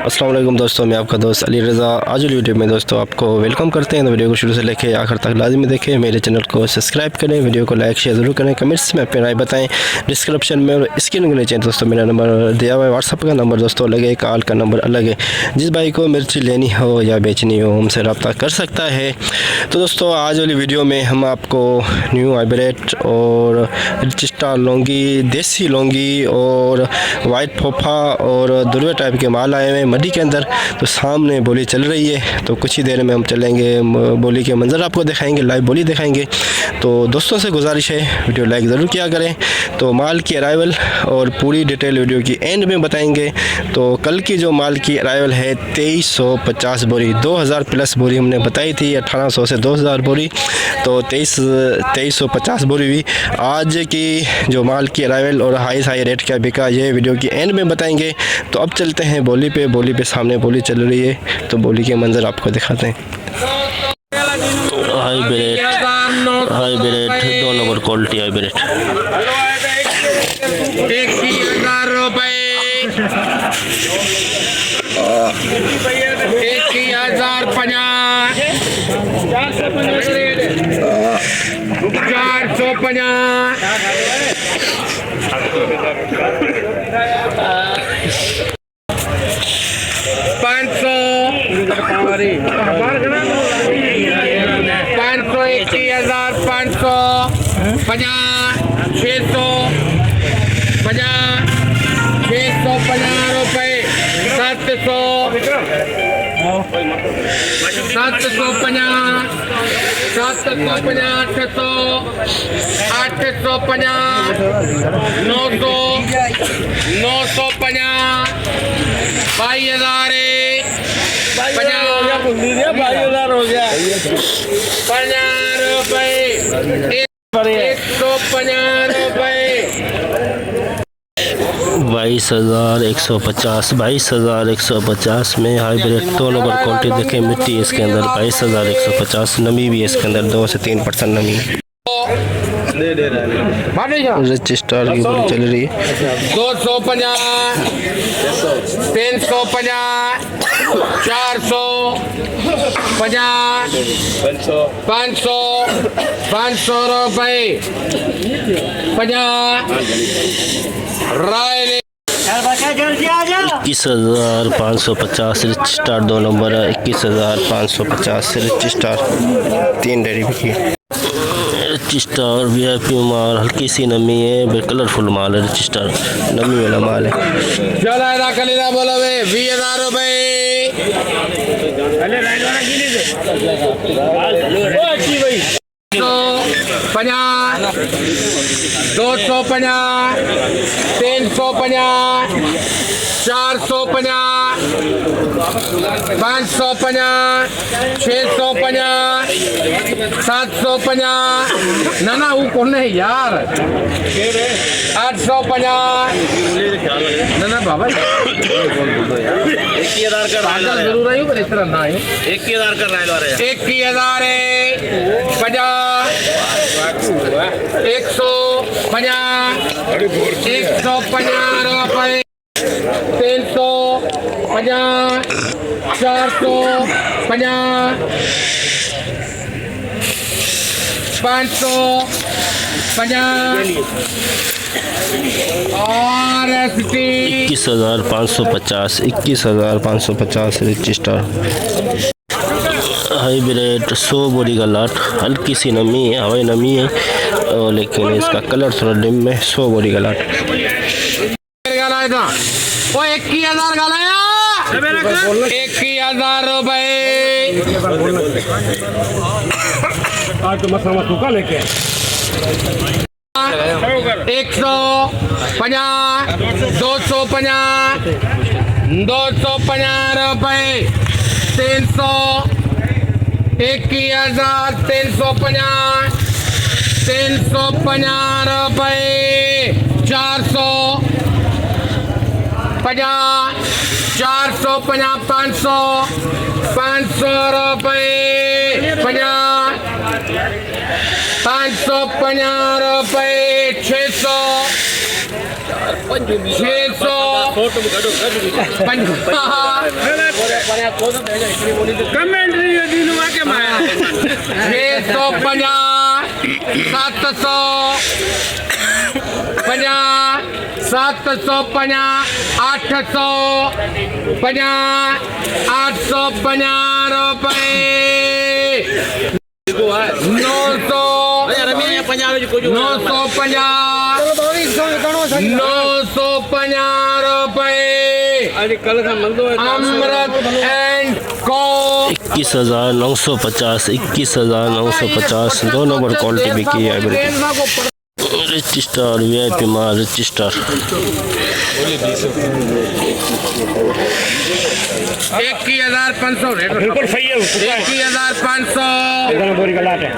अस्सलाम वालेकुम दोस्तों, मैं आपका दोस्त अली रज़ा। आज यूट्यूब में दोस्तों आपको वेलकम करते हैं। तो वीडियो को शुरू से लेकर आखिर तक लाजमी देखें। मेरे चैनल को सब्सक्राइब करें, वीडियो को लाइक शेयर ज़रूर करें, कमेंट्स में अपनी राय बताएं। डिस्क्रिप्शन में और स्क्रीन के नीचे दोस्तों मेरा नंबर दिया हुआ है। व्हाट्सअप का नंबर दोस्तों अलग है, कॉल का नंबर अलग है। जिस भाई को मिर्ची लेनी हो या बेचनी हो हमसे रब्ता कर सकता है। तो दोस्तों आज वाली वीडियो में हम आपको न्यू हाइब्रिड और रजिस्टर लौंगी, देसी लौंगी और वाइट फोफा और दुर्वे टाइप के माल आए हुए हैं मंडी के अंदर। तो सामने बोली चल रही है, तो कुछ ही देर में हम चलेंगे, बोली के मंजर आपको दिखाएंगे, लाइव बोली दिखाएंगे। तो दोस्तों से गुजारिश है वीडियो लाइक ज़रूर किया करें। तो माल की अराइवल और पूरी डिटेल वीडियो की एंड में बताएंगे। तो कल की जो माल की अराइवल है 2350 बोरी, 2000 प्लस बोरी हमने बताई थी, 1800 से 2000 बोरी, तो 2350 बोरी हुई। आज की जो माल की अराइवल और हाई रेट क्या बिका ये वीडियो की एंड में बताएंगे। तो अब चलते हैं बोली पे सामने बोली चल रही है, तो बोली के मंजर आपको दिखाते हैं। हाइब्रिड 2 नंबर क्वालिटी हाइब्रिड 21,000 रुपये, 21,050, 650 रुपये, 750, 850, 900, 950, 22,000 हो गया, 50 रुपये, 150 रुपये, 22,150, 22,150 में हाइब्रिड 2 नंबर क्वालिटी देखें। मिट्टी इसके अंदर 22,150, नमी भी इसके अंदर 2 से 3% नमी। रजिस्टर की बोली चल रही है 250, 350, 450, 500 रुपये, 50 राय 21,550 रजिस्टर 2 नंबर, 21,550 रजिस्टर 3 डेरी की रजिस्टर। VIP माल, हल्की सी नमी है, कलरफुल माल है, रजिस्टर नमी वाला माल है। चला कलीदा बोलो बे 20,000 रुपये, 250, 350, 450, 550, 650, 750, ना वो कौन है यार, 850, ना बाबा 21,000 कर रहा है, जरूर आई पर इस तरह ना है, 21,000 कर रहा है, 21,000 है, 50, 150, 150 रुपये, 350, 450, 550 और 21,550, 21,550 रजिस्टर हाइब्रिड 100 बोरी का लाट, हल्की सी नमी है, हवाई नमी है, लेकिन इसका कलर थोड़ा डिम है। 100 बोरी का लाट 21,000 का लाया, 21,000 रुपये, 150, 250 रुपये, 300, 21,350, 350 रुपये, 400, 50, 450, 500 रुपये, 50, 550 रुपये, 600, कमेंट्री दिलवा के माया 650 750 850 रुपए 950 रुपए अमृत एंड को 21,950 21,950 दो नंबर क्वालिटी बिकी है रिच स्टार वीआईपी माल रिच स्टार 21,500 बिल्कुल सही है 21,500 बोरी का लाट है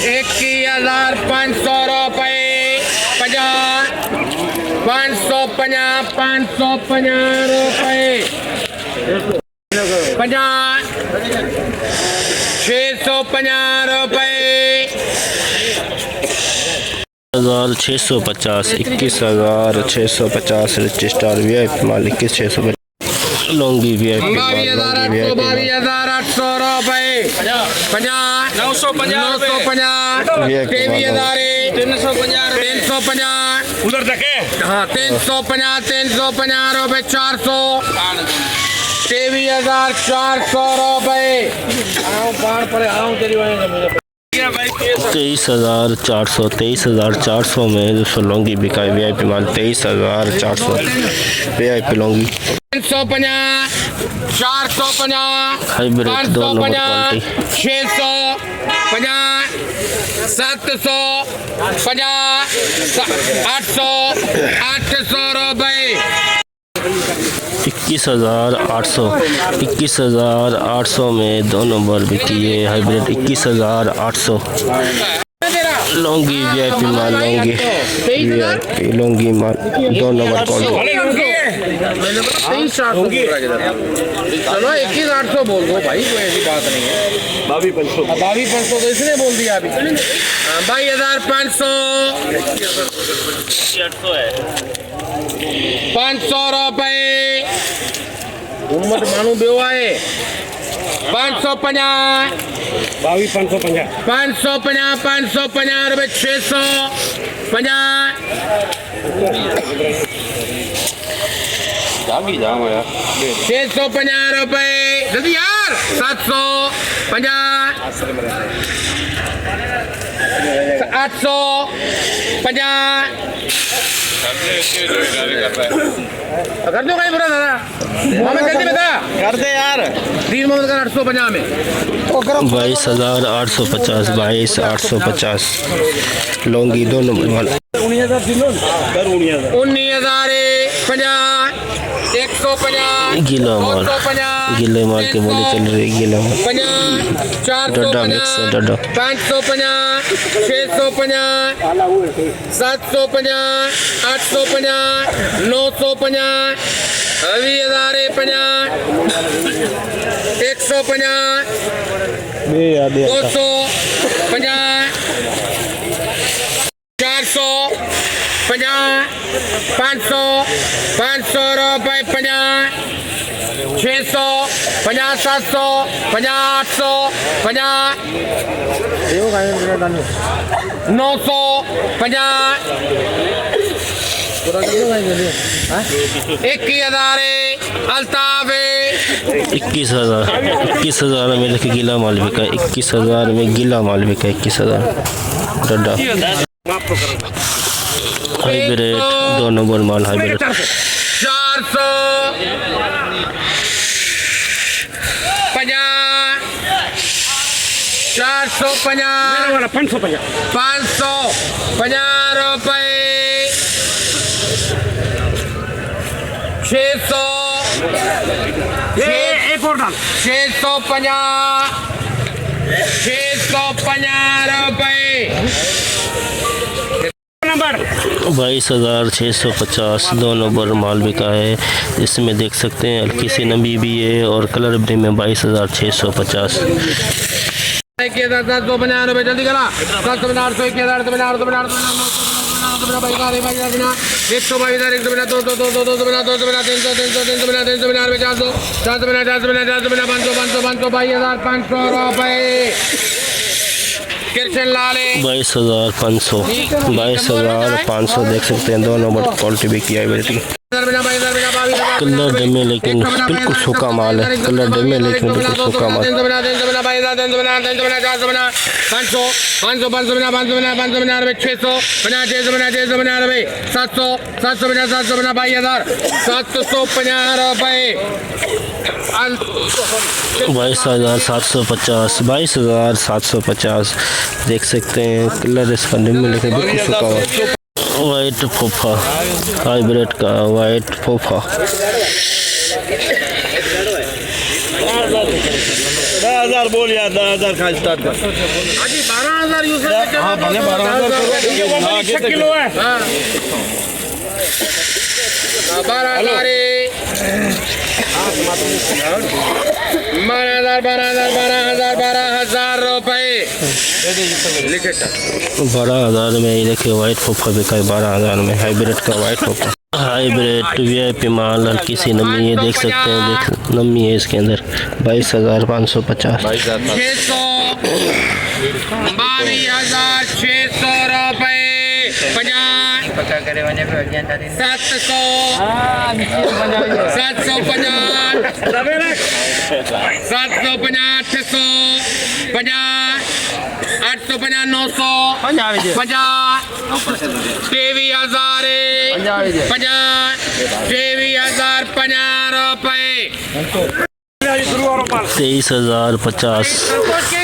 21,500 रुपए 550 रुपए 650 रुपए 21,650 21,650 रिच स्टार वीआईपी माल 21,650 लॉन्गी वीआईपी 22,800 रुपए 350 उधर देखे हाँ 350 रुपए 400 23,400 रुपए 23,400 में दोस्तों लॉन्गी बिका है वीआईपी माल 23,400 वीआईपी लॉन्गी 350 450 हाइब्रिड दो नंबर क्वालिटी 650 750 800 रुपए 21,800 में दो नंबर बिकी है हाइब्रिड 21,800 लॉन्गी वीआईपी माल लॉन्गी वीआईपी लॉन्गी माल दो नंबर क्वालिटी चलो 21,800 बोल दो भाई कोई ऐसी बात नहीं है 22,500 तो इसने बोल दिया अभी 22,500 500 रुपए उम्मत मानू बेवा है 550 550 रुपए 650 रुपए जल्दी यार 750 850 कर दो भाई बुरा दादा हमें जल्दी बता कर दे यार 3 मोहम्मद का 850 में 22,850 22,850 लॉन्गी दो नंबर माल 19,050 150 गीला माल गीले माल के बोले चल रही गीला माल 50 डड्डा मिक्स है डड्डा 550 650 750 850 950 20,050 150 250 450 500 रुपए 50 600 50 700 50 800 50 950 21,000 अल्ताफ 21,000 में लेके गीला माल बिका 21,000 में गीला माल बिका 21,000 डड्डा हाइब्रिड दो नंबर माल हाइब्रिड 450 450 550 रुपए 600 एक और डाल 650 रुपए नंबर 22,650 दो नंबर माल बिका है इसमें देख सकते हैं हल्की सी नमी भी है और कलर भी में 22,650 1,750 रुपये जल्दी करा 750 800 1,000 800 कृष्ण लाले 22,500 देख सकते हैं। 2 नंबर क्वालिटी भी किया है बेटी। कलर डमे लेकिन बिल्कुल सूखा माल है। कलर डमे लेकिन बिल्कुल सूखा माल। 22,750 देख सकते हैं। कलर इसका डमे लेकिन बिल्कुल सूखा माल। वाइट फोफा हाइब्रिड का वाइट फोफा 10,000 बोल यार 10,000 का स्टार्ट कर। 12,000 यूज हाँ भले 12,000 किलो है 12,000 12,000 रुपये लिखे 12,000 में ये देखिए वाइट फोफा बिका है। 12,000 में हाइब्रिड का वाइट फोफा। हाइब्रिड VIP माल हल्की सी नमी है देख सकते हैं। देख नमी है इसके अंदर। 22,550 22,600 रुपये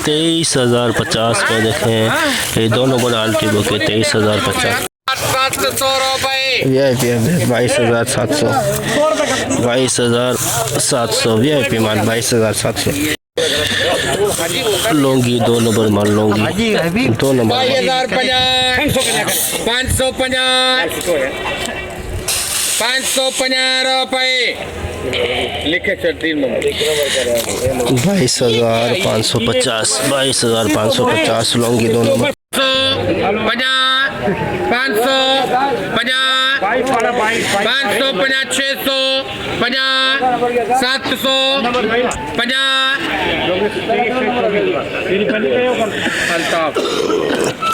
23,050 का देखें। ये दोनों बड़ा अल्टी बुक है। 23,050 700 रुपये VIP 22,700 22,700 VIP माल 22,700। लौंगी 2 नंबर माल लौंगी 2 नंबर 550 रुपये लिखे 3 नंबर 22,550 22,550 लौंगी 2 नंबर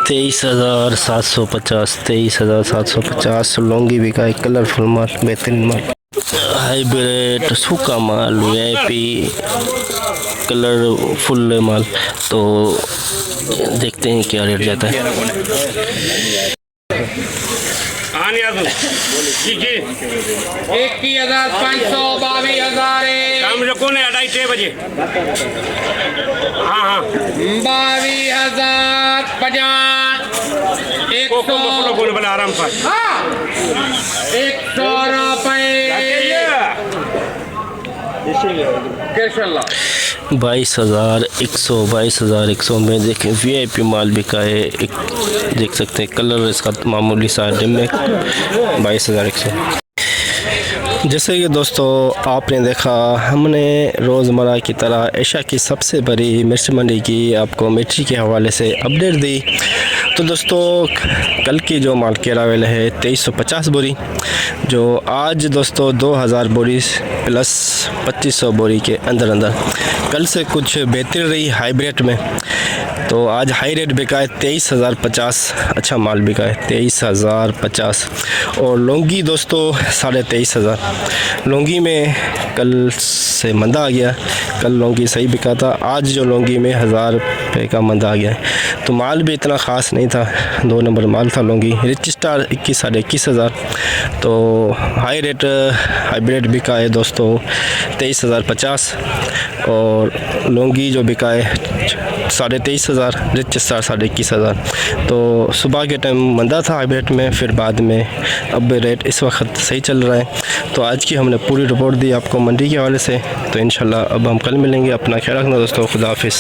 23,750 लौंगी भी का कलरफुल माल बेहतरीन माल। हाइब्रिड सूखा माल VIP कलरफुल माल। तो देखते हैं क्या रेट जाता है। 21,500 22,000 काम जो कौन है 2:30 बजे। हाँ हाँ 22,050 100 बोलो बोले आराम से 100 रुपये 22,100 में देखें VIP माल बिका है। एक देख सकते हैं कलर इसका मामूली सा डिम में 22,100। जैसे कि दोस्तों आपने देखा हमने रोज़मर्रा की तरह एशिया की सबसे बड़ी मिर्च मंडी की आपको मिर्ची के हवाले से अपडेट दी। तो दोस्तों कल की जो माल के अवेलेबल है 2350 बोरी, जो आज दोस्तों 2000 बोरी प्लस 2500 बोरी के अंदर कल से कुछ बेहतर रही हाई रेट में। तो आज हाई रेट बिका है 23,050। अच्छा माल बिका है 23,050। और लौंगी दोस्तों 23,500। लौंगी में कल से मंदा आ गया। कल लौंगी सही बिका था, आज जो लौंगी में 1000 रुपये का मंदा आ गया है। तो माल भी इतना ख़ास नहीं था, 2 नंबर माल था लौंगी। रिच स्टार 21 साढ़े 21,000। तो हाई रेट हाइब्रिड बिका है दोस्तों 23,050। और लौंगी जो बिका है 23,500, रिच स्टार 21,500। तो सुबह के टाइम मंदा था हाइब्रिड में, फिर बाद में अब रेट इस वक्त सही चल रहा है। तो आज की हमने पूरी रिपोर्ट दी आपको मंडी के हवाले से। तो इंशाल्लाह अब हम कल मिलेंगे। अपना ख्याल रखना दोस्तों, खुदा हाफिज़।